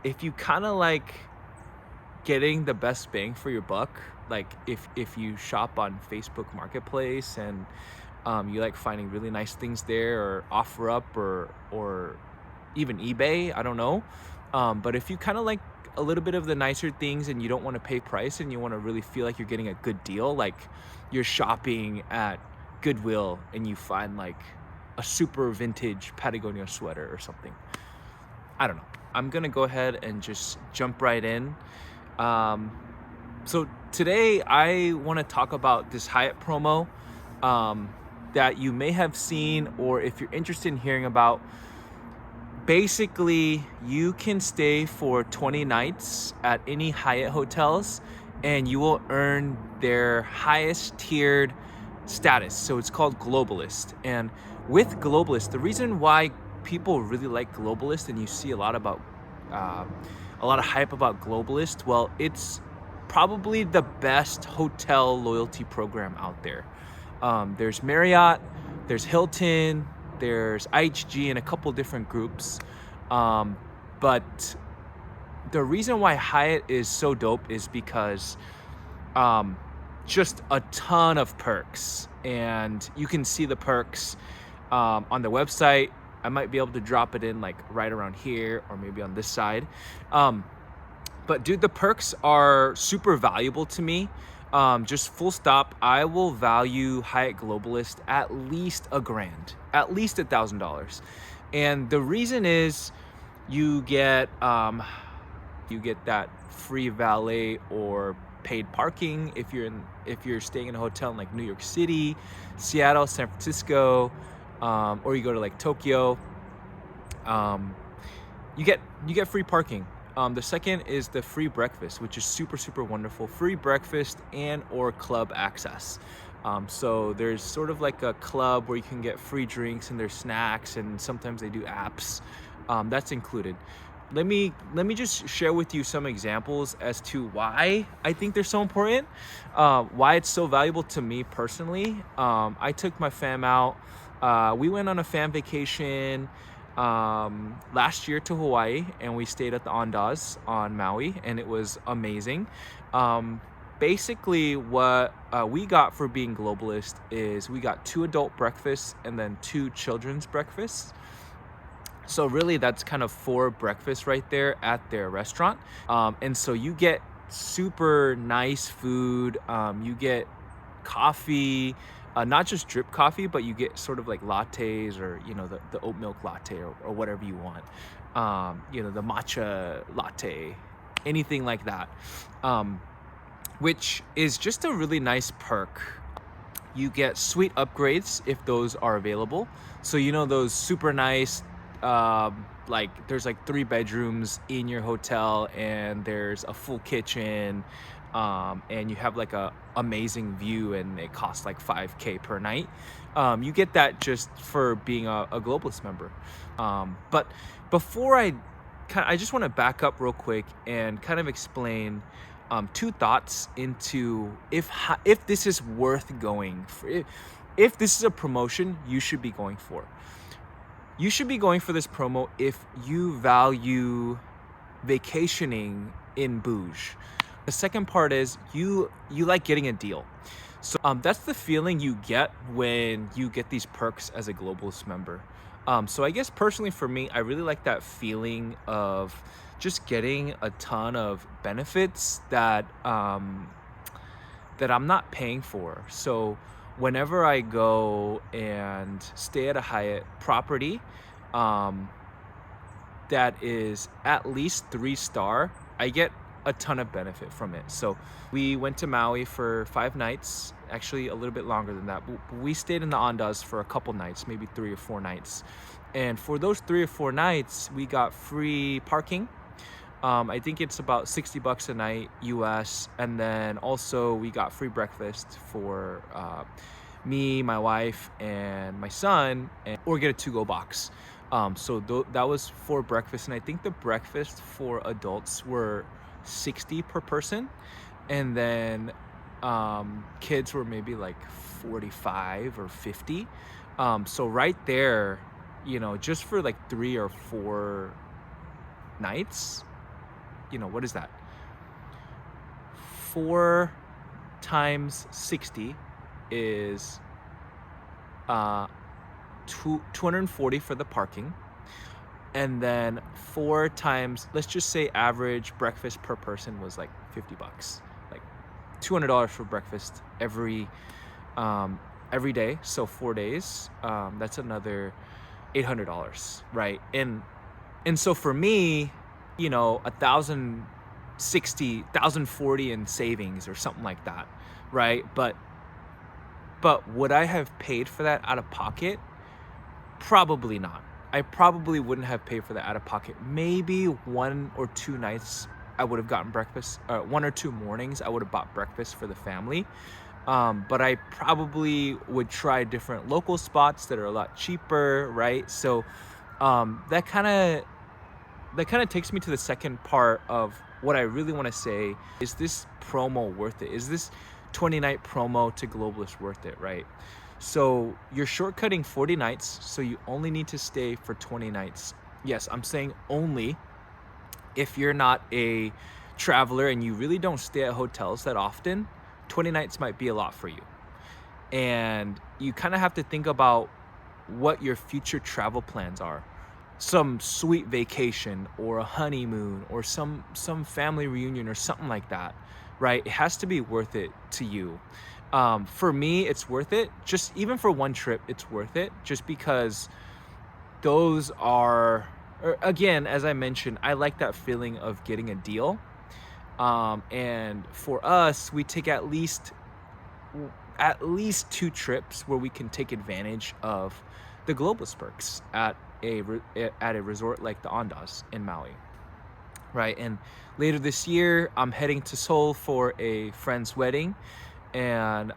If you kind of like getting the best bang for your buck, like if you shop on Facebook Marketplace and you like finding really nice things there, or OfferUp, or even eBay, I don't know. But if you kind of like a little bit of the nicer things and you don't want to pay price and you want to really feel like you're getting a good deal, like you're shopping at Goodwill and you find like a super vintage Patagonia sweater or something. I don't know. I'm gonna go ahead and just jump right in. Um, so today I want to talk about this Hyatt promo that you may have seen, or if you're interested in hearing about. Basically, you can stay for 20 nights at any Hyatt hotels and you will earn their highest tiered status. So it's called Globalist. And with Globalist, the reason why people really like Globalist and you see a lot of hype about Globalist, well, it's probably the best hotel loyalty program out there. There's Marriott, there's Hilton, there's IHG, and a couple different groups. Um, but the reason why Hyatt is so dope is because um, just a ton of perks, and you can see the perks on the website. I might be able to drop it in like right around here or maybe on this side. Um, but dude, the perks are super valuable to me. Just full stop. I will value Hyatt Globalist at least a grand, at least $1,000. And the reason is you get that free valet or paid parking if you're staying in a hotel in like New York City, Seattle, San Francisco, or you go to like Tokyo. Um, you get free parking. The second is the free breakfast, which is super wonderful. Free breakfast and or club access. So there's sort of like a club where you can get free drinks and there's snacks, and sometimes they do apps. That's included. Let me just share with you some examples as to why I think they're so important, why it's so valuable to me personally. I took my fam out. We went on a fam vacation last year to Hawaii, and we stayed at the Andaz on Maui, and it was amazing. Basically, what we got for being Globalist is we got 2 adult breakfasts and then 2 children's breakfasts. So really, that's kind of 4 breakfasts right there at their restaurant. And so you get super nice food. You get coffee, not just drip coffee, but you get sort of like lattes, or the oat milk latte, or whatever you want. The matcha latte, anything like that, which is just a really nice perk. You get suite upgrades if those are available. So those super nice, like there's like 3 bedrooms in your hotel, and there's a full kitchen, and you have like a amazing view, and it costs like $5,000 per night. You get that just for being a Globalist member. But before I just want to back up real quick and kind of explain 2 thoughts into if this is worth going for. If this is a promotion you should be going for. You should be going for this promo if you value vacationing in Bouge. The second part is you like getting a deal. So that's the feeling you get when you get these perks as a Globalist member. So I guess personally for me, I really like that feeling of just getting a ton of benefits that I'm not paying for. So whenever I go and stay at a Hyatt property that is at least 3-star, I get a ton of benefit from it. So we went to Maui for 5 nights, actually a little bit longer than that. We stayed in the Andaz for a couple nights, maybe 3 or 4 nights. And for those 3 or 4 nights, we got free parking. I think it's about $60 a night US, and then also we got free breakfast for me, my wife, and my son, or get a to-go box. So that was for breakfast, and I think the breakfast for adults were $60 per person, and then kids were maybe like $45 or $50. So right there, just for like 3 or 4 nights, what is that? 4 times 60 is 240 for the parking. And then 4 times, let's just say average breakfast per person was like $50, like $200 for breakfast every day. So 4 days, that's another $800, right? And so for me, 1,040 in savings or something like that, right? But would I have paid for that out of pocket? Probably not. I probably wouldn't have paid for that out of pocket. Maybe 1 or 2 nights I would have gotten breakfast. 1 or 2 mornings I would have bought breakfast for the family. But I probably would try different local spots that are a lot cheaper, right? So that kind of takes me to the second part of what I really want to say. Is this promo worth it? Is this 20-night promo to Globalist worth it, right? So you're shortcutting 40 nights, so you only need to stay for 20 nights. Yes, I'm saying only. If you're not a traveler and you really don't stay at hotels that often, 20 nights might be a lot for you. And you kind of have to think about what your future travel plans are. Some sweet vacation or a honeymoon or some family reunion or something like that, right? It has to be worth it to you. For me, it's worth it. Just even for one trip, it's worth it. Just because those are, again, as I mentioned, I like that feeling of getting a deal. And for us, we take at least 2 trips where we can take advantage of the Globalist perks at a resort like the Andaz in Maui, right? And later this year, I'm heading to Seoul for a friend's wedding, and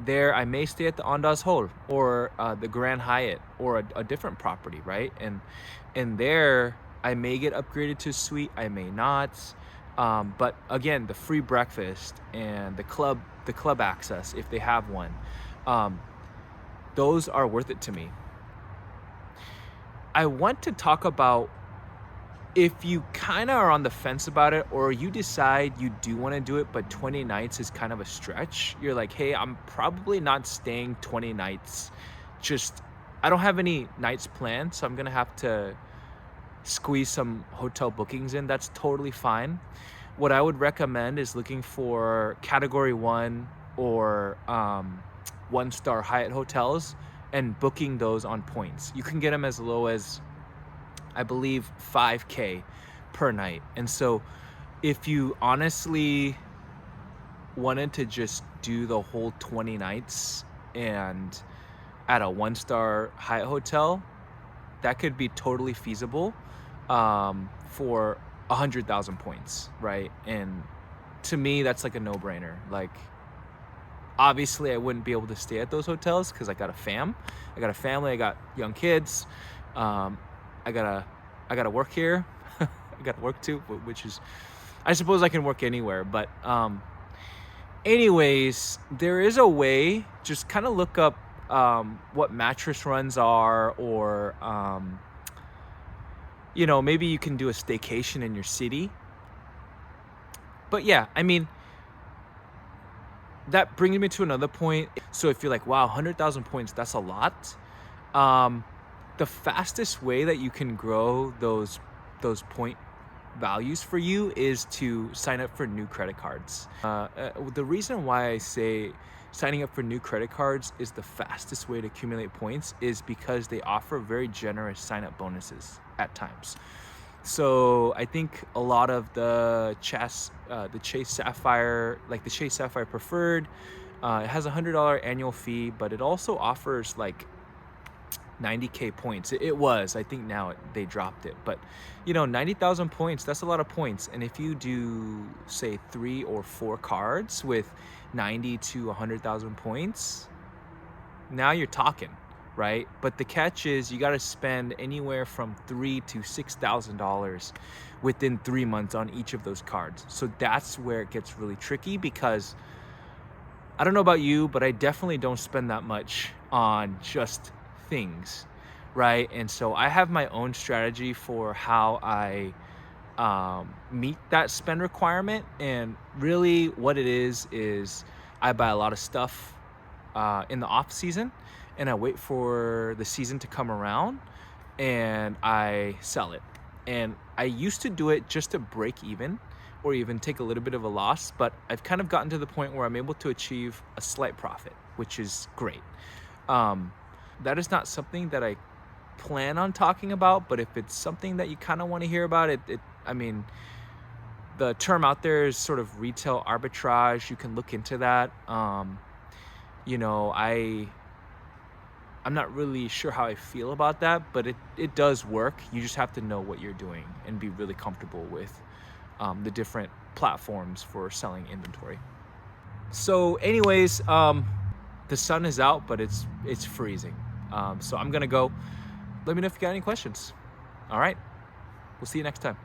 there I may stay at the Andaz Hall or the Grand Hyatt or a different property, right? And there I may get upgraded to a suite, I may not. But again, the free breakfast and the club access, if they have one, those are worth it to me. I want to talk about if you kind of are on the fence about it, or you decide you do want to do it, but 20 nights is kind of a stretch. You're like, hey, I'm probably not staying 20 nights. I don't have any nights planned, so I'm going to have to squeeze some hotel bookings in. That's totally fine. What I would recommend is looking for category 1 or 1-star Hyatt hotels and booking those on points. You can get them as low as, I believe, $5,000 per night. And so if you honestly wanted to just do the whole 20 nights and at a 1-star Hyatt hotel, that could be totally feasible for 100,000 points, right? And to me, that's like a no-brainer. Like, obviously I wouldn't be able to stay at those hotels because I got a family, I got young kids, I gotta work here. I gotta work too, which is, I suppose I can work anywhere, but anyways, there is a way. Just kind of look up what mattress runs are, or maybe you can do a staycation in your city. But yeah, I mean, that brings me to another point. So if you're like, wow, 100,000 points, that's a lot. The fastest way that you can grow those point values for you is to sign up for new credit cards. The reason why I say signing up for new credit cards is the fastest way to accumulate points is because they offer very generous sign-up bonuses at times. So I think a lot of the Chase Sapphire, like the Chase Sapphire Preferred, it has a $100 annual fee, but it also offers like 90K points. It was, I think now they dropped it, but 90,000 points, that's a lot of points. And if you do say 3 or 4 cards with 90 to 100,000 points, now you're talking, right? But the catch is you got to spend anywhere from $3,000 to $6,000 within 3 months on each of those cards. So that's where it gets really tricky, because I don't know about you, but I definitely don't spend that much on just things, right? And so I have my own strategy for how I meet that spend requirement. And really what it is I buy a lot of stuff in the off season, and I wait for the season to come around and I sell it. And I used to do it just to break even or even take a little bit of a loss, but I've kind of gotten to the point where I'm able to achieve a slight profit, which is great. Um, that is not something that I plan on talking about, but if it's something that you kind of want to hear about, I mean, the term out there is sort of retail arbitrage. You can look into that. You know, I'm not really sure how I feel about that, but it does work. You just have to know what you're doing and be really comfortable with the different platforms for selling inventory. So anyways, the sun is out, but it's freezing. So I'm gonna go. Let me know if you got any questions. All right, we'll see you next time.